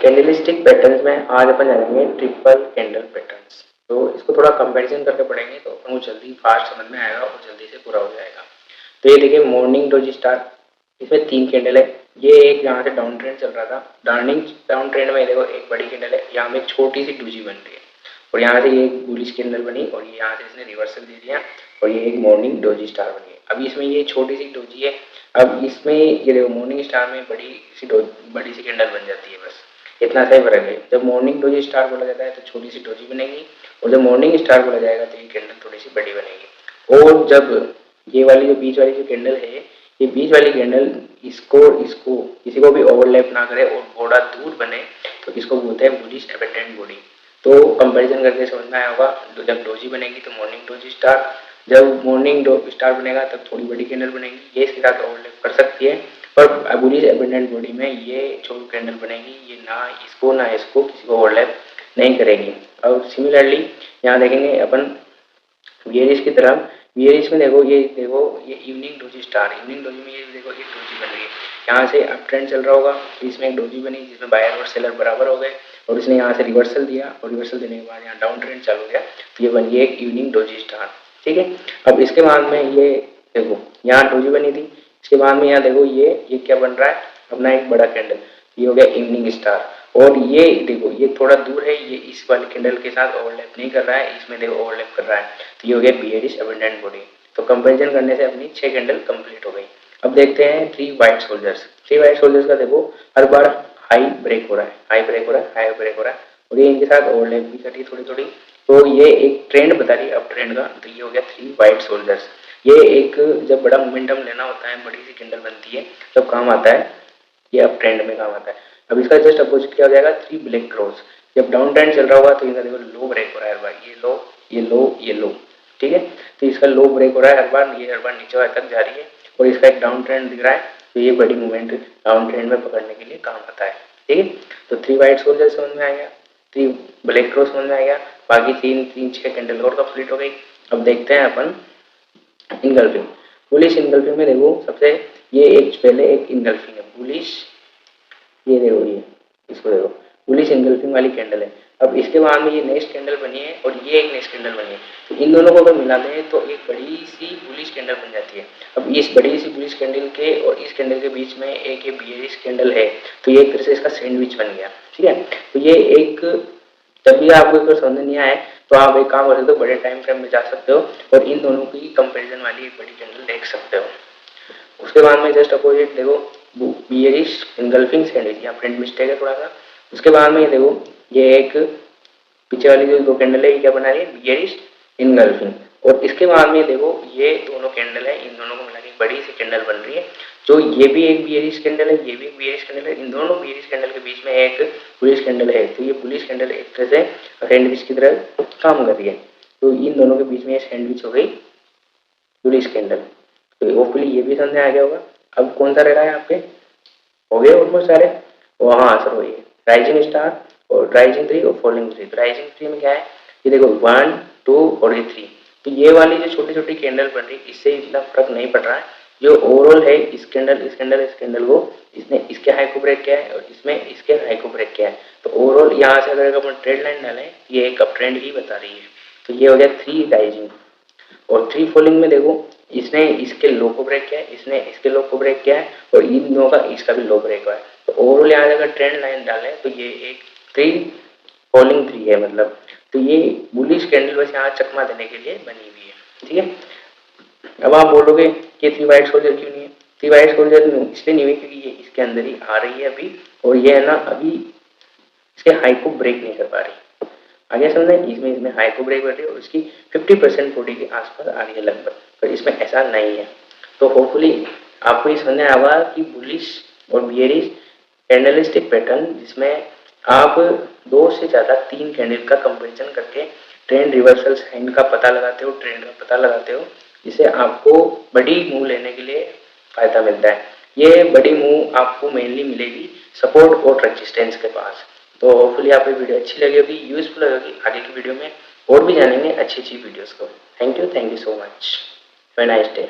Candlestick patterns में आज अपन जानेंगे ट्रिपल कैंडल पैटर्न्स। तो इसको थोड़ा कंपैरिजन करके पढ़ेंगे तो अपन को जल्दी फास्ट समझ में आएगा और जल्दी से पूरा हो जाएगा। तो ये देखिए मॉर्निंग डोजी स्टार, इसमें 3 कैंडल है। ये एक यहाँ से डाउन ट्रेंड चल रहा था, डाउन ट्रेंड में देखो एक बड़ी कैंडल है, यहाँ में एक छोटी सी डोजी बन रही है और यहाँ से ये एक बुलिश कैंडल बनी और ये यहाँ से इसने रिवर्सल दे दिया और ये एक मॉर्निंग डोजी स्टार बनी है। अब इसमें ये छोटी सी डोजी है, अब इसमें ये देखो मॉर्निंग स्टार में बड़ी सी कैंडल बन जाती है, बस इतना सा ही फर्क है। जब मॉर्निंग डोजी स्टार बोला जाता है तो छोटी सी डोजी बनेगी और जब मॉर्निंग स्टार बोला जाएगा तो ये कैंडल थोड़ी सी बड़ी बनेगी। और जब ये वाली जो बीच वाली जो कैंडल है, ये बीच वाली कैंडल इसको इसको किसी को भी ओवरलैप ना करे और थोड़ा दूर बने तो इसको बोलते हैं बुलिश एबंडेंट बॉडी। तो कंपैरिजन करके समझ में आया होगा, जब डोजी बनेगी तो मॉर्निंग डोजी स्टार, जब मॉर्निंग स्टार बनेगा तब थोड़ी बड़ी कैंडल बनेगी, ये इसके साथ ओवरलैप कर सकती है। पर बुलिश एबंडेंट बॉडी में ये जो कैंडल बनेगी ये ना इसको किसी को ओवरलैप नहीं करेगी। और सिमिलरली यहाँ देखेंगे अपन बियरिश की तरफ, बियरिश में देखो ये evening doji star, evening doji में ये देखो एक डोजी बन रही है, यहाँ से अप ट्रेंड चल रहा होगा तो इसमें एक डोजी बनी जिसमें बायर और सेलर बराबर हो गए और इसने यहाँ से रिवर्सल दिया और रिवर्सल देने के बाद यहाँ डाउन ट्रेंड चालू हो गया तो ये बन गई एक इवनिंग डोजी स्टार। ठीक है, अब इसके बाद में ये देखो यहाँ डोजी बनी थी, इसके बाद में यहाँ देखो ये क्या बन रहा है अपना एक बड़ा कैंडल, ये हो गया इवनिंग स्टार। और ये देखो ये थोड़ा दूर है, ये इस वाले कैंडल के साथ ओवरलैप नहीं कर रहा है, इसमें देखो ओवरलैप कर रहा है तो ये हो गया बियरिश एबंडेंट बॉडी। तो कंपैरिजन करने से अपनी 6 कैंडल कंप्लीट हो गई। अब देखते हैं 3 वाइट सोल्जर्स। 3 वाइट सोल्जर्स का देखो हर बार हाई ब्रेक हो रहा है, हाई ब्रेक हो रहा है, हाई ब्रेक हो रहा है और ये इनके साथ ओवरलैप भी कर रही है थोड़ी थोड़ी, तो ये एक ट्रेंड बता रही है अप ट्रेंड का। तो ये हो गया 3 वाइट सोल्जर्स। ये एक जब बड़ा मोमेंटम लेना होता है, बड़ी सी कैंडल बनती है तब काम आता है, ये अप ट्रेंड में काम आता है। अब इसका जस्ट अपोजिट क्या हो जाएगा 3 ब्लैक क्रॉस, जब डाउन ट्रेंड चल रहा होगा तो इनका देखो लो ब्रेक हो रहा है हर बार, ये लो ये लो ये लो। ठीक है, तो इसका लो ब्रेक हो रहा है हर बार, ये हर बार नीचे वाले तक जा रही है और इसका एक डाउन ट्रेंड दिख रहा है तो ये बड़ी मूवमेंट डाउन ट्रेंड में पकड़ने के लिए काम आता है। ठीक है, तो 3 वाइट सोल्जर समझ में आ गया, 3 ब्लैक क्रॉस समझ में आ गया, बाकी 6 कैंडल और कंप्लीट हो गई। अब देखते हैं अपन इनगल्फिंग। बुलिश इनगल्फिंग में देखो सबसे ये एक पहले एक इनगल्फिंग है बुलिश, ये देखो ये इसको देखो बुलिश इनगल्फिंग वाली कैंडल है। अब इसके बाद में ये नेक्स्ट कैंडल बनी है और ये एक नेक्स्ट कैंडल बनी है, तो इन दोनों को अगर मिलाते हैं तो एक बड़ी सी बुलिश कैंडल बन जाती है। अब इस बड़ी सी बुलिश कैंडल के और इस कैंडल के बीच में एक ये बियरिश कैंडल है तो ये एक तरह से इसका सैंडविच बन गया। ठीक है, तो ये एक, जब भी आपको एक समझ नहीं आए तो आप एक काम कर सकते हो, बड़े टाइम फ्रेम में जा सकते हो और इन दोनों की कंपेरिजन वाली एक बड़ी कैंडल देख सकते हो। उसके बाद में जस्ट अपोजिट देखो बियरिश इनगल्फिंग सैंडविच, यहाँ प्रिंट मिस्टेक है थोड़ा सा। उसके बाद में ये देखो ये एक पीछे वाली जो 2 कैंडल है ये क्या बना रही है बियरिश इनगल्फिंग, और इसके बाद में देखो ये दोनों कैंडल है, इन दोनों को मिला के बड़ी सी कैंडल बन रही है, जो ये भी एक बियरिश कैंडल है, ये भी एक बियरिश कैंडल है, इन दोनों बियरिश कैंडल के बीच में एक बुलिश कैंडल है, तो ये बुलिश कैंडल एक तरह से सैंडविच की तरह काम कर रही है। तो इन दोनों के बीच में सैंडविच हो गई बुलिश कैंडल। तो होपफुली ये भी समझ में आ गया होगा। अब कौन सा रह रहा है आपके, हो गए ऑलमोस्ट सारे। और हाँ सर वही राइजिंग स्टार और राइजिंग 3 और फॉलिंग 3। तो राइजिंग 3 में क्या है, ये देखो 1 2 और ये 3, तो ये वाली जो छोटी छोटी कैंडल बन रही है इससे इतना फर्क नहीं पड़ रहा है। जो ओवरऑल है इस कैंडल को इसने इसके हाई को ब्रेक किया है और इसमें इसके हाई को ब्रेक किया है, तो ओवरऑल यहाँ से अगर अपन ट्रेड लाइन डालें ये एक अप ट्रेंड ही बता रही है। तो ये हो गया 3 राइजिंग। और 3 फॉलिंग में देखो इसने इसके लो को ब्रेक किया है, इसने इसके लो को ब्रेक किया है और इन दोनों का इसका भी लो ब्रेक हुआ है। तो ओवरऑल यहाँ अगर ट्रेंड लाइन डालें तो ये एक 3 फॉलिंग 3 है मतलब। तो ये बुलिश कैंडल बस यहाँ चकमा देने के लिए बनी हुई है। ठीक है, अब आप बोलोगे कि 3 वाइट सोल्जर क्यों नहीं है, 3 वाइट सोल्जर इसलिए नहीं हुई क्योंकि ये इसके अंदर ही आ रही है अभी और ये है ना अभी इसके हाई को ब्रेक नहीं कर पा रही। आगे समझे, इसमें हाई को ब्रेक कर रही है और इसकी 50% बॉडी के आसपास आ रही है लगभग, पर इसमें ऐसा नहीं है। तो होपफुली आपको ये समझ आएगा कि बुलिश और बियरिश कैंडलस्टिक पैटर्न जिसमें आप 2 से ज़्यादा 3 कैंडल का कंपेरिजन करके ट्रेंड रिवर्सल साइन का पता लगाते हो, ट्रेंड का पता लगाते हो, जिससे आपको बड़ी मूव लेने के लिए फायदा मिलता है। ये बड़ी मूव आपको मेनली मिलेगी सपोर्ट और रेजिस्टेंस के पास। तो होपफुली आपको वीडियो अच्छी लगी होगी, यूजफुल होगी। आगे की वीडियो में और भी जानेंगे अच्छी वीडियोस को। Thank you so much, have a nice day.